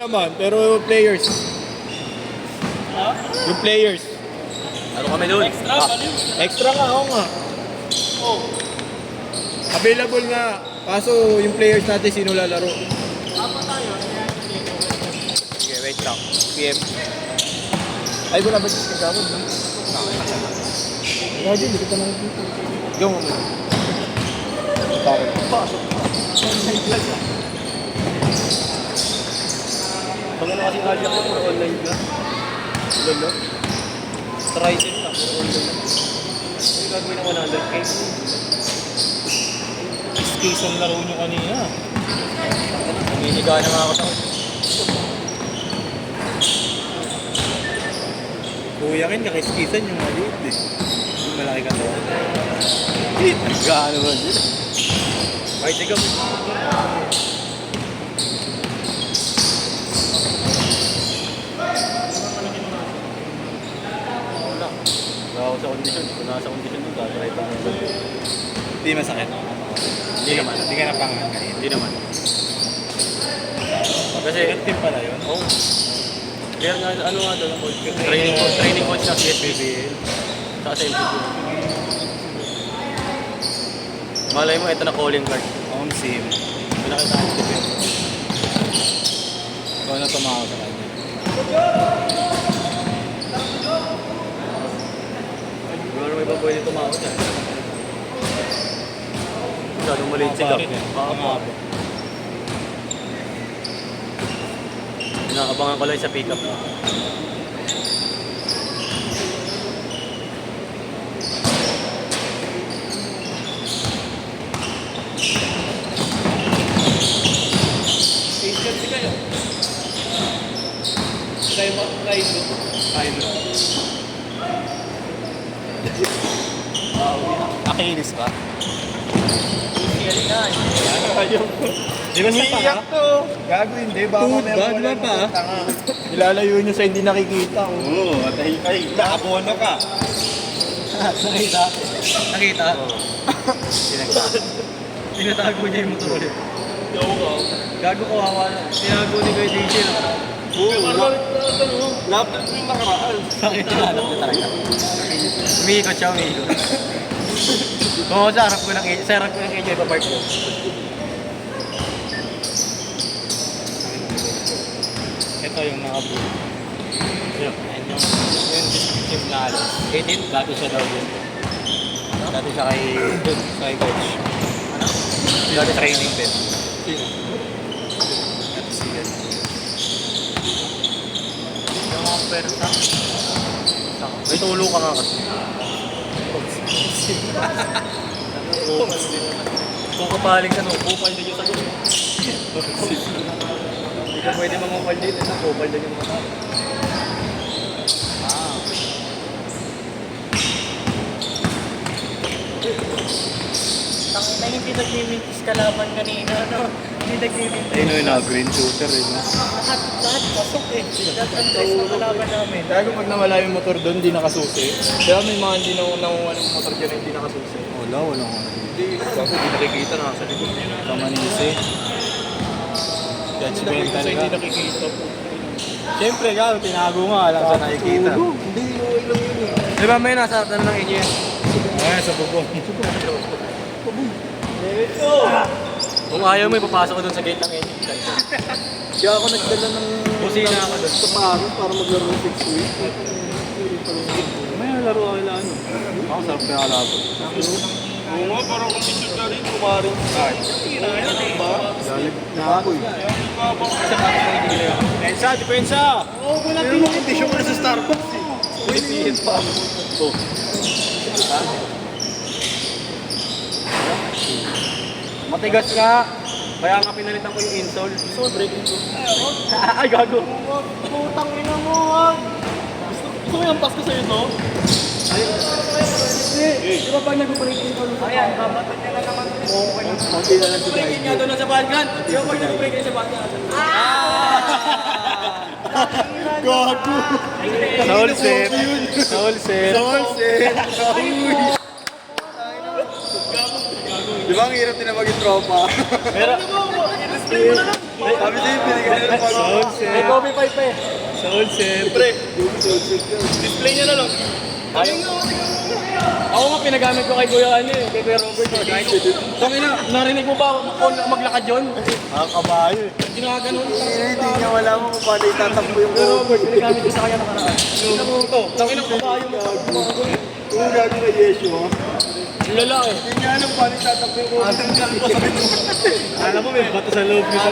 naman, pero players. Yung players. Ano kami doon? Extra nga, ako nga. Available nga. Kaso yung players natin sino lalaro. Sige, wait lang. PM. Ay, wala ba yung kagawad? Imagine, hindi kita nakikita. Yung ano. Bakit? Pag ano kasi kali ako, puro online na. Lolo? Tryzen na, puro online na. Ano gagawin ng 100k? Case ang laro nyo kanina. Nangihiga na nga ako sa Kuyakin, kakiskisan yung maliit eh. Yung malaki ka to. Gaano ba yun? Ay, sige. Wala. Wala ako sa kondisyon. Kung nasa kondisyon nun, tatry pa mo. Hindi masakit. Hindi naman. Hindi ka napangan kanina. Hindi naman. Kasi, Team pala yun. oh. Kaya nga, ano nga doon, training coach ng CSBBL. Saka sa MPP. Malay mo, ito na calling card. On sim. Pinakita ko sa MPP. Ikaw na tumawa sa kanya. Wala naman iba pwede tumawag yan. Masyadong maliit si Gap. Inaabangan ko lang sa pick-up. Agency kayo? Kailo. Nakiinis ka? Ayaw ko. Di ba siya Iiyak to. Gago hindi. Baka meron Di ba pa? Ilalayo nyo sa hindi nakikita. Oo, ay, nakabono ka. Nakita? Nakita? Tinatago niya yung motor ulit. Gago kawawa na. Tinago ni Kuya DJ na. Lapit mo yung nakaraan. Bakit nahanap niya talaga? Umiikot siya, umiikot. Kung ako sa harap ko ng AJ, ipapark ko. Ito yung nakabuo. Yun yung descriptive na alas. 18, dati siya daw yun. Dati siya kay coach. Dati training din. Sino? Dati siya. Yung mga persa. May tulo ka nga kasi. Kung kapaling ka no, kupal din yung sagot. Hindi ka pwede mangupal dito, kupal din yung mga tao. Tangina hindi nag-mintis kalaban kanina, no? Hindi nag-mintis. Ayun yung na-green shooter eh. No? Lahat pasok eh. Lahat ang dress ng kalaban namin. Kaya kung pag nawala yung motor doon, hindi nakasusi. Kaya may mga hindi nangunguha ng motor dyan na hindi nakasusi. Wala nga. Hindi, kasi hindi nakikita, nakasa likod. Kamanisi. Judgment talaga. Hindi nakikita po. Siyempre, ka, tinago nga, alam sa nakikita. Hindi, okay lang yun eh. Di ba may nasa harap na ng inyo yan? Ay, sa bubong. Kung ayaw mo, ipapasok ko doon sa gate ng inyo. Kaya ako nagdala ng Busina ako doon. sa paro para maglaro ng 6 weeks. May laro ako ilan ano. Ako sarap kaya kalabo. Oo nga, parang condition ka rin, kumarin. Ay, ba? Galit na ako eh. Depensa, depensa! Oo, wala din yung condition ko na sa Starbucks eh. Pilipihin pa. Matigas nga. Kaya nga pinalitan ko yung insole. So, breaking ko. Ay, gago. Putang ina mo, wag! Gusto mo yung pass ko sa'yo, no? Di ba pag nag-breaking ko? Ayan, babatot niya na naman. Konti na lang si Breaking niya doon sa balkan. Di ba pag nag-breaking sa balkan? Gago! Soul set! Soul set! Soul set! Di ba ang hirap din na maging tropa? Pero, Display mo na lang. Sabi sa'yo, binigyan na ng Soul May Sep. Kobe 5 pa eh. Soul Sep. Pre, display niya na lang. Ako nga pinagamit ko kay Kuya kay Kuya Robert. Kami na, narinig mo ba ako maglakad yun? Kabayo eh. Ginaganon. Hindi niya wala mo kung paano itatakbo yung Kuya Robert, pinagamit ko sa kanya nakaraan. Tingnan mo ito. Tangin ang kabayo mo. Kung gagawin kay Yeshu, ha? Ang lalaki. Hindi niya alam paano itatakbo yung Alam mo may bato sa loob nito.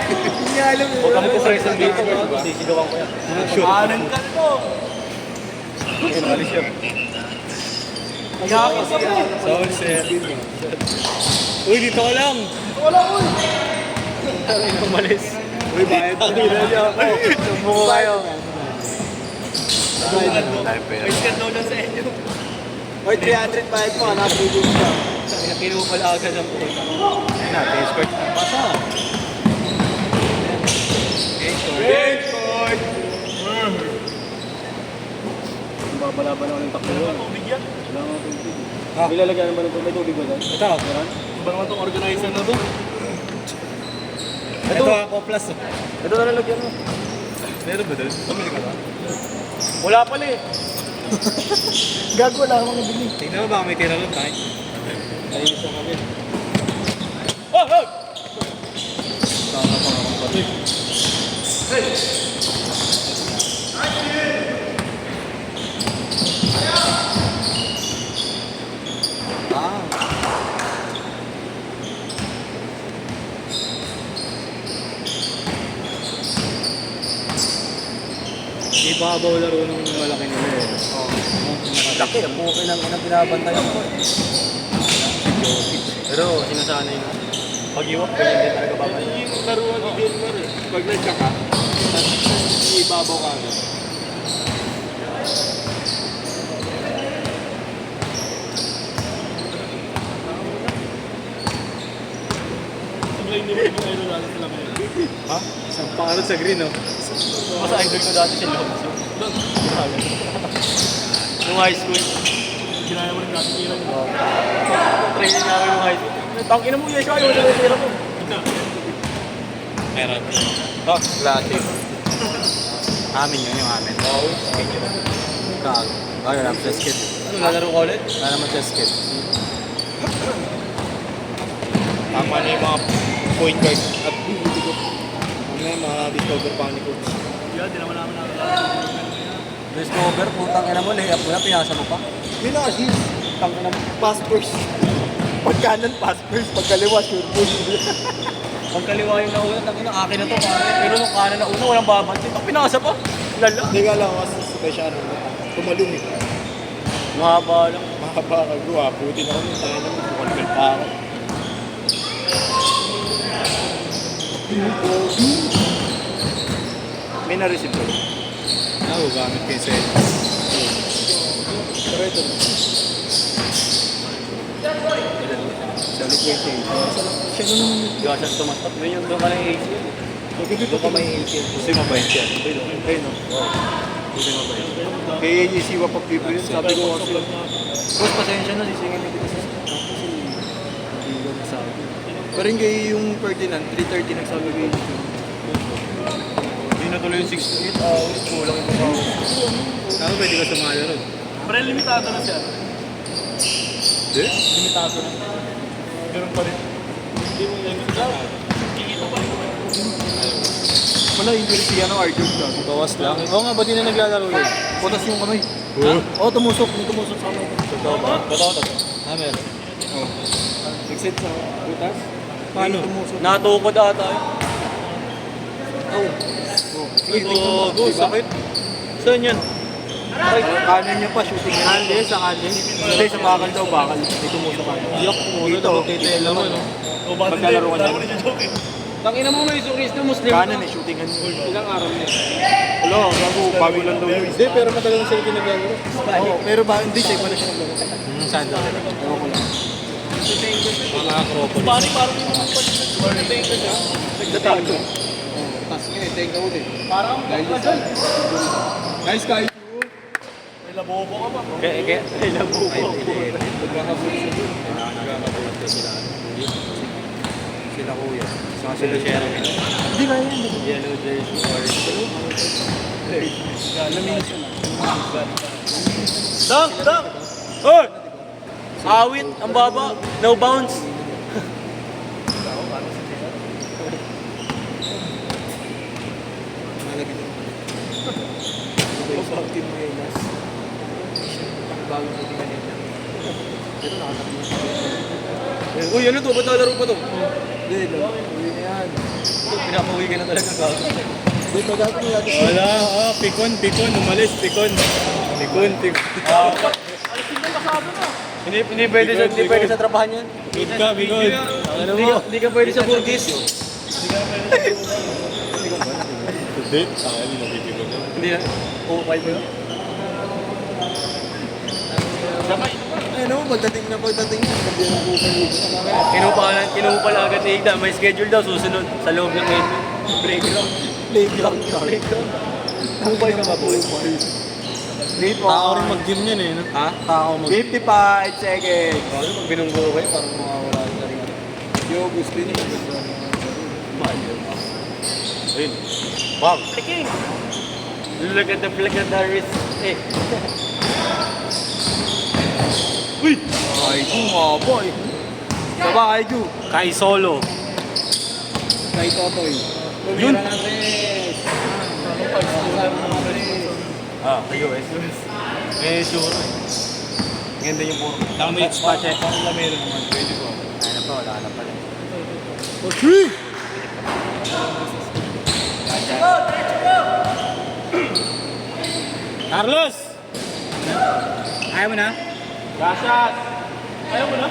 Hindi niya alam. Huwag ka magka-stress ng dito. Sisigawan ko yan. Shoot. Anan ka to. Alis yan. Soul Sep. Uy, dito ka lang. Wala ko. Umalis. Uy, bayad pa nila niya ako. Sumbuko kayo. May skandal na sa inyo. Uy, 300 bayad mo, hanap mo yung siya. Kinuha pala agad ang puto. Ayun na, escort na. Pasa. Escort! Babalaban ako ng takbo yun. Tubig yan. Wala nga tubig. Nilalagyan naman ng tubig. May tubig ba doon? Ito. Iba naman itong organizer na to. Ito ako plus. Ito na lalagyan mo. Meron ba doon? Pamili ka ba? Wala pala eh. Gago, wala akong nabili. Tingnan mo baka may tira rin tayo. Ayos na kami. Oh, oh! Tama pa akong pati. Hindi pa ba laro nung malaki nila eh. Laki, ang buki ng binabantayan ko. Pero sinasanay na. Pag-iwak, ganyan din talaga babalik. Yung laruan ni Gilmar eh. Pag nagtsaka, ibabaw ka na. Sablay ni mo yung idol natin sila ngayon. Ha? Isang pangarot sa green, no? Mas idol ko dati si Lonzo. Nung high school. Ginaya mo rin natin yun. Training namin nung high school. Tangina mo, Yeshu, ayaw na tira mo. Meron. Oh, klase. Amin yun, yung amin. Oo. Kag. Ayun, ang chess kit. Ano, lalaro ka ulit? Wala naman chess kit. Tama na yung mga point guard at ano yung mga discover pa ni coach. Yan, di naman namin Discover, putang ina mo, layup mo na, pinasa mo pa. Yun na, assist. Tang ina mo, pass first. Pag kanan, pass first. Pag kaliwa, sure push. Pag kaliwa yung nauna, tangina, akin na to, pare. Pero nung kanan na una, walang babanti. Ito, pinasa pa. Lala. Hindi nga lang, kasi special ano, tumalong eh. Mahaba lang. Mahaba ka, gawa, puti na kami, tayo naman, bukal pa ako. May na-receive ko. Oo, gamit ko yung set. Pero ito na. Sa liquid siya naman. Gasas tumastak. Yun yung doon ka ng AC. Doon ka may AC. Gusto yung mabait yan. Ayun no? Gusto yung mabait. Kaya yung isiwa pa pipo yun. Sabi ko kasi, boss, pasensya na, sisingin na kita sa kasi hindi ko nasabi. Pero yung Ferdinand, 3:30 nagsabi ko yun. Hindi na tuloy yung 68 hours, kulang yung mga Saan pwede ka sumali ron? Pre, limitado na siya. Hindi? Limitado na. Ganun pa rin. Hindi mo limitado. Kikita pa rin. Wala, injury siya ng Arjun ka. Bawas lang. Oo nga, ba't di na naglalaro yun? Putas yung kanoy. Oo, tumusok. May tumusok sa ano. Totoo ba? Totoo. Ah, meron. Exit sa putas. Paano? Tumusok. Natukod ata eh. Go, sakit. Saan yan? Ay, kanan niya pa, shooting niya. Kande, sa kande. Hindi, sa bakal daw, bakal. May tumusok ka. Yak mo, ano dapat titeel naman, no? O bakit hindi? Paglalaro ka Tama niya. na siya joke eh. Tangina mo, may Kristo Muslim. Kanan eh, shootingan niya. Ilang araw na eh. Wala, bago lang daw yun. Hindi, pero matagal na sila ginaglalaro. Oo, pero ba, hindi, check pa na siya naglaro. Saan daw? Ewan ko lang. Mga Acropolis. Parang yung mga pag-score na tenga siya. Nagdatago. Tapos ngayon, tenga ulit. Parang dyan. Guys, kayo. May labobo ka pa. Kaya, Nagkakabulit sila. Si sila kuya. Saka sila Jeremy. Hindi kaya yan. Yellow jersey, orange. Dunk! Dunk! Hoy! Awit! Ang baba! No bounce! Malagi din. Iba sa team ngayon, Nas. Bago na din kanina. Pero nakatakin na. Uy, ano to? Ba't nakalaro pa to? Hindi, uwi na yan. Pinapauwi ka na talaga gago. Hindi, pagkakit nila. Wala, pikon, umalis, pikon. Pikon. Hindi pwede sa trabahan yan. Good ka, pikon. Hindi ka pwede sa Burgess. Today, hindi napipikon na. Hindi na. Oo, 5 ba yun? Ano, pagdating na sabi ng bukan Kinuha pala agad ni Igda. May schedule daw susunod sa loob ng playground. playground. Bukay ka ba, boy? Late Tao rin mag-gym yan eh. No? Ha? Tao mag 55 seconds. Ano pag binunggo kayo, parang mawawala sa rin. Yo, gusto niyo maganda. Mahal yun. Ayun. Bang! Look at the flick of the wrist. Eh. Uy! Ay, nga boy. Saba, Aiju. Kai Solo. Kay Totoy. Yun. Tumira ng res. Sa US. Eh, sure. Ganda yung puro. Damage pa check. Parang lamero naman, pwede ko. Ay na pa, wala na pala. Okay. Carlos! Ayaw mo na? Gracias! Ayaw mo na?